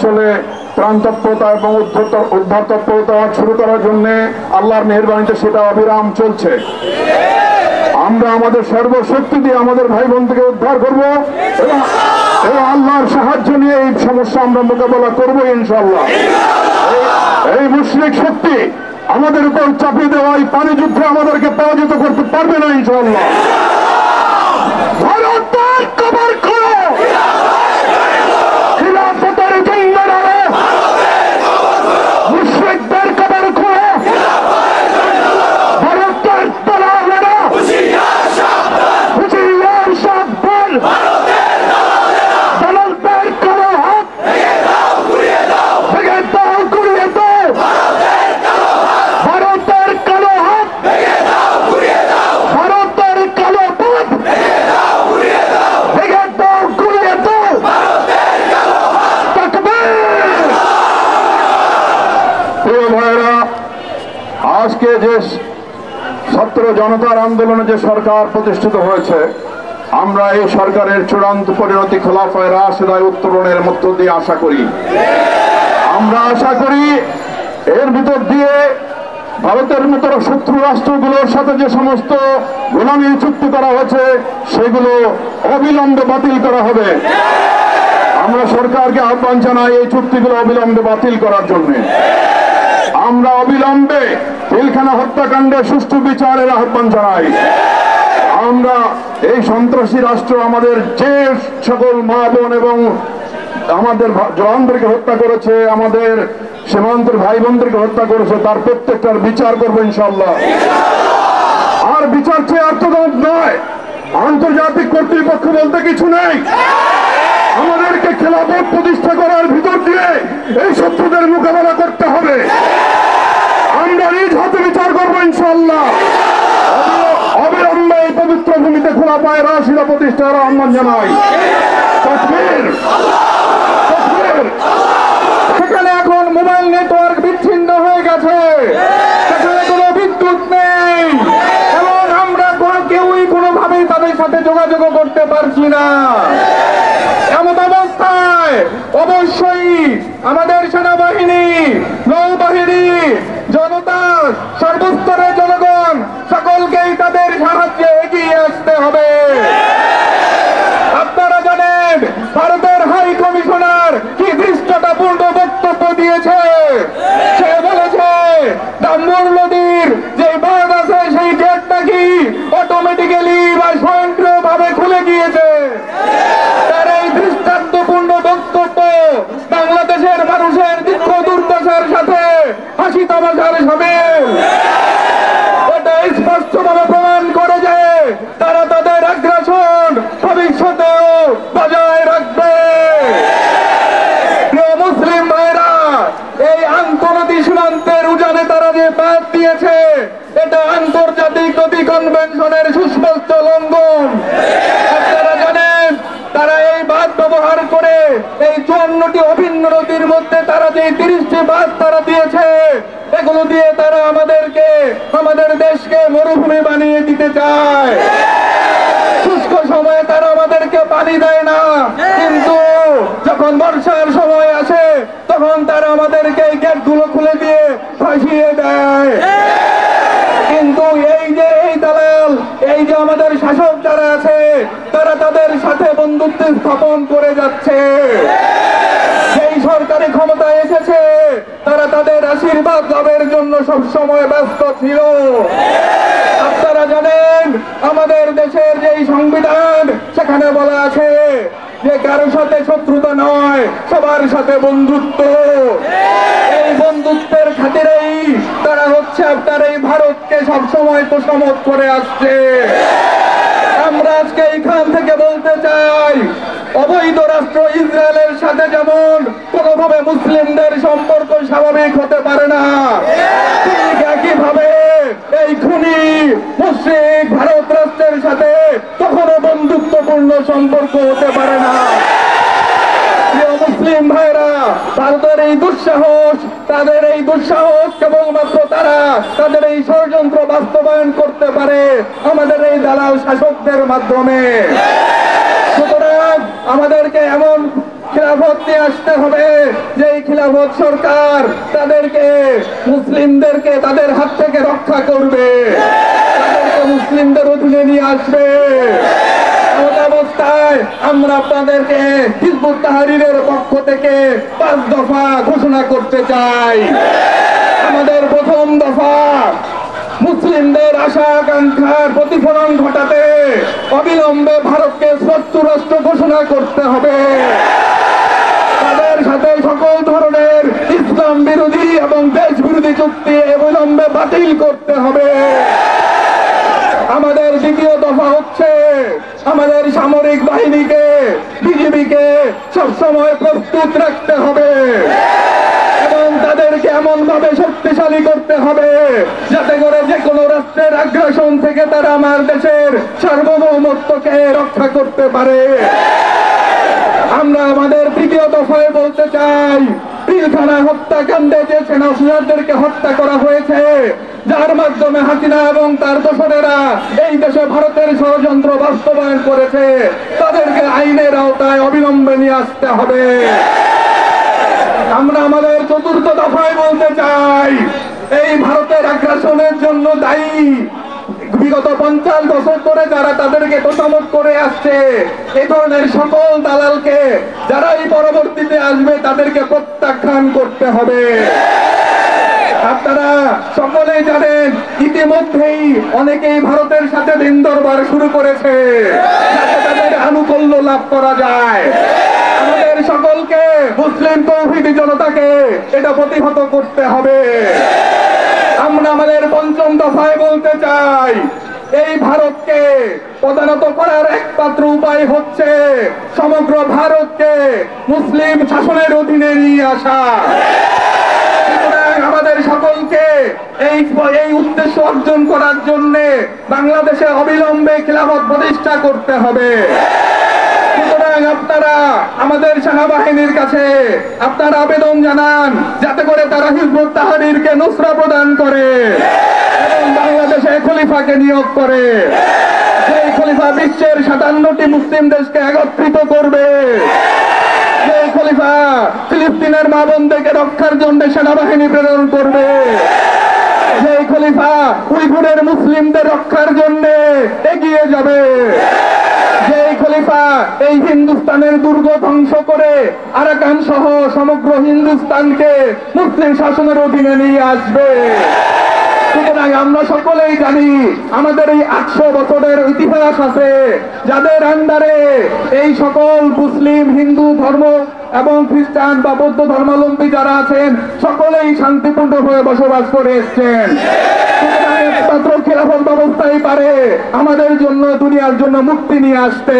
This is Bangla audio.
অঞ্চলে ত্রাণ তৎপরতা এবং উদ্ধার তৎপরতা শুরু করার জন্য আল্লাহর মেহেরবানিতে সেটা অবিরাম চলছে। আমরা আমাদের সর্বশক্তি দিয়ে আমাদের ভাই বোনকে উদ্ধার করব এবং আল্লাহর সাহায্য নিয়ে এই সমস্যা আমরা মোকাবেলা করবো ইনশাআল্লাহ। এই মুশরিক শক্তি আমাদের উপর চাপিয়ে দেওয়া এই পানি যুদ্ধে আমাদেরকে পরাজিত করতে পারবে না ইনশাআল্লাহ। ভারতের কবর খোলো, খিলাফতের জন্য লড়ো, মুশরিকদের কবর খোলো, ভারতের তলা লড়ো, হুঁশিয়ার সাবধান, দালালদের কালো হাত ভেঙে দাও গুড়িয়ে দাও, ভারতের কালো হাত ভেঙে দাও গুড়িয়ে দাও, ভারতের কালো পথ ভেঙে দাও গুড়িয়ে দাও, তাকবীর। প্রিয় ভাইরা, আজকে যে ছাত্র জনতার আন্দোলনে যে সরকার প্রতিষ্ঠিত হয়েছে, আমরা এই সরকারের চূড়ান্ত পরিণতি খোলাফায়ে রাশেদায় উত্তরণের মধ্য দিয়ে আশা করি। আমরা আশা করি এর ভিতর দিয়ে ভারতের মতো শত্রু রাষ্ট্রগুলোর সাথে যে সমস্ত গোলামী চুক্তি করা হয়েছে সেগুলো অবিলম্বে বাতিল করা হবে। আমরা সরকারকে আহ্বান জানাই এই চুক্তিগুলো অবিলম্বে বাতিল করার জন্য। আমরা অবিলম্বে পিলখানা হত্যাকাণ্ডের সুষ্ঠু বিচারের আহ্বান জানাই। আমরা এই সন্ত্রাসী রাষ্ট্র আমাদের যে সকল মা বোন এবং আমাদের জওয়ানদেরকে হত্যা করেছে, আমাদের সীমান্তের ভাই বোনদেরকে হত্যা করেছে, তার প্রত্যেকটার বিচার করবো ইনশাআল্লাহ। আর বিচার চেয়ে আত্মদান নয়, আন্তর্জাতিক কর্তৃপক্ষ বলতে কিছু নেই। আমাদেরকে খেলাফত প্রতিষ্ঠা করার ভিতর দিয়ে এই শত্রুদের মোকাবেলা করতে হবে। আমরা নিজ হাতে বিচার করবো ইনশাআল্লাহ। অবিলম্বে এই পবিত্র ভূমিতে খোলাফায়ে রাশিদা প্রতিষ্ঠার আহ্বান জানাই। তাকবীর, তাকবীর। সেখানে এখন মোবাইল নেটওয়ার্ক বিচ্ছিন্ন হয়ে গেছে, সেখানে কোনো বিদ্যুৎ নেই এবং আমরা কেউই কোনোভাবেই তাদের সাথে যোগাযোগ করতে পারছি না। এমন অবস্থায় অবশ্যই আমাদের সেনাবাহিনী, নৌবাহিনী, জনতা, সর্বস্তরের জনগণ সকলকেই তাদের সাহায্যে এগিয়ে আসতে হবে। আপনারা জানেন ভারতের হাই কমিশনার কি দৃষ্টতাপূর্ণ বক্তব্য দিয়েছে। সে বলেছে দাম্বুর নদীর যে বাঁধ আছে সেই গেট নাকি অটোমেটিক্যালি বা স্বয়ংক্রিয়ভাবে খুলে গিয়েছে। তার এই দৃষ্টান্তপূর্ণ বক্তব্য বাংলাদেশের মানুষের দুঃখ দুর্দশার সাথে হাসি তামাশার সামিল। এটা স্পষ্টভাবে প্রমাণ করে যে তারা তাদের আগ্রাসন ভবিষ্যতেও বজায় রাখবে। প্রিয় মুসলিম ভাইরা, এই আন্তর্জাতিক সীমান্তের উজানে তারা যে বাঁধ দিয়েছে এটা আন্তর্জাতিক নদী কনভেনশনের সুস্পষ্ট লঙ্ঘন। আপনারা জানেন তারা এই বাঁধ ব্যবহার করে এই 54টি অভিন্ন নদীর মধ্যে তারা যে 30টি বাঁধ তারা দিয়েছে, এগুলো দিয়ে তারা আমাদের দেশকে মরুভূমি বানিয়ে দিতে চায়। শুষ্ক সময়ে তারা আমাদেরকে পানি দেয় না, কিন্তু যখন বর্ষার সময় আসে তখন তারা আমাদেরকে গেটগুলো খুলে দিয়ে ভাসিয়ে দেয়। কিন্তু এই দালাল, এই যে আমাদের শাসক যারা আছে তারা তাদের সাথে বন্ধুত্ব স্থাপন করে যাচ্ছে। সেই সরকারি ক্ষমতায় এসেছে তারা তাদের আশীর্বাদ লাভের জন্য সবসময় ব্যস্ত ছিল। আপনারা জানেন আমাদের দেশের যে সংবিধান সেখানে বলা আছে যে কারোর সাথে শত্রুতা নয়, সবার সাথে বন্ধুত্ব। এই বন্ধুত্বের খাতিরেই তারা হচ্ছে আপনার এই ভারতকে সবসময় তোষামত করে আসছে। আমরা আজকে এইখান থেকে বলতে চাই, অবৈধ রাষ্ট্র ইসরায়েলের সাথে যেমন কোনোভাবে মুসলিমদের সম্পর্ক স্বাভাবিক হতে পারে না, ঠিক একইভাবে এই খুনি মুশরিক ভারত রাষ্ট্রের সাথে কখনো বন্ধুত্বপূর্ণ সম্পর্ক হতে পারে না। প্রিয় মুসলিম ভাইরা, ভারতের এই দুঃসাহস, তাদের এই দুঃসাহস কেবলমাত্র তারা তাদের এই ষড়যন্ত্র বাস্তবায়ন করতে পারে আমাদের এই দালাল শাসকদের মাধ্যমে। সুতরাং আমাদেরকে এমন খিলাফত নিয়ে আসতে হবে, যেই খিলাফত সরকার তাদেরকে মুসলিমদেরকে তাদের হাত থেকে রক্ষা করবে, তাদেরকে মুসলিমদের অধীনে নিয়ে আসবে। অবস্থায় আমরা আপনাদেরকে হিজবুত তাহরীরের পক্ষ থেকে 5 দফা ঘোষণা করতে চাই। আমাদের প্রথম দফা, মুসলিমদের আশা আকাঙ্ক্ষার প্রতিফলন ঘটাতে অবিলম্বে ভারতকে শত্রু রাষ্ট্র ঘোষণা করতে হবে। তাদের সাথে সকল ধরনের ইসলাম বিরোধী এবং দেশ বিরোধী চুক্তি অবিলম্বে বাতিল করতে হবে। আমাদের দ্বিতীয় দফা হচ্ছে, আমাদের সামরিক বাহিনীকে, বিজিবিকে সবসময় প্রস্তুত রাখতে হবে এবং তাদেরকে এমন ভাবে শক্তিশালী করতে হবে যাতে করে যে কোনো রাষ্ট্রের আগ্রাসন থেকে তারা আমার দেশের সার্বভৌমত্বকে রক্ষা করতে পারে। আমরা আমাদের তৃতীয় দফায় বলতে চাই, পিলখানা হত্যাকাণ্ডে যে সেনা অফিসারদেরকে হত্যা করা হয়েছে, যার মাধ্যমে হাসিনা এবং তার দোসরেরা এই দেশে ভারতের ষড়যন্ত্র বাস্তবায়ন করেছে, তাদেরকে আইনের আওতায় অবিলম্বে নিয়ে আসতে হবে। আমরা আমাদের চতুর্থ দফায় বলতে চাই, এই ভারতের আগ্রাসনের জন্য দায়ী বিগত 50 বছর ধরে যারা তাদেরকে তোষামত করে আসছে, এই ধরনের সকল দালালকে যারাই পরবর্তীতে আসবে তাদেরকে প্রত্যাখ্যান করতে হবে। আপনারা সকলেই জানেন, ইতিমধ্যেই অনেকেই ভারতের সাথে দিন দরবার শুরু করেছে যাতে তাদের আনুকূল্য লাভ করা যায়। আমাদের সকলকে, মুসলিম তৌহিদি জনতাকে এটা প্রতিহত করতে হবে। আমরা আমাদের পঞ্চম দফায় বলতে চাই, এই ভারতকে পদানত করার একমাত্র উপায় হচ্ছে সমগ্র ভারতকে মুসলিম শাসনের অধীনে নিয়ে আসা। আমাদের সকলকে এই উদ্দেশ্য অর্জন করার জন্য বাংলাদেশে অবিলম্বে খিলাফত প্রতিষ্ঠা করতে হবে। সুতরাং আপনারা আমাদের সেনাবাহিনীর কাছে আপনারা আবেদন জানান যাতে করে তারা হিজবুত তাহরীরকে নুসরা প্রদান করে এবং বাংলাদেশে খলিফাকে নিয়োগ করে। সেই খলিফা বিশ্বের 57টি মুসলিম দেশকে একত্রিত করবে। সেই খলিফা ফিলিস্তিনের মা বোনদেরকে রক্ষার জন্য সেনাবাহিনী প্রেরণ করবে। সেই খলিফা উইঘুরের মুসলিমদের রক্ষার জন্য এগিয়ে যাবে। সেই খলিফা এই হিন্দুস্তানের দুর্গ ধ্বংস করে আরাকান সহ সমগ্র হিন্দুস্তানকে মুসলিম শাসনের অধীনে নিয়ে আসবে। সুতরাং আমরা সকলেই জানি, আমাদের এই 800 বছরের ইতিহাস আছে, যাদের আন্ডারে এই সকল মুসলিম, হিন্দু ধর্ম এবং খ্রিস্টান বা বৌদ্ধ ধর্মাবলম্বী যারা আছেন সকলেই শান্তিপূর্ণভাবে বসবাস করে এসছেন। একমাত্র খিলাফত ব্যবস্থাই পারে আমাদের জন্য, দুনিয়ার জন্য মুক্তি নিয়ে আসতে।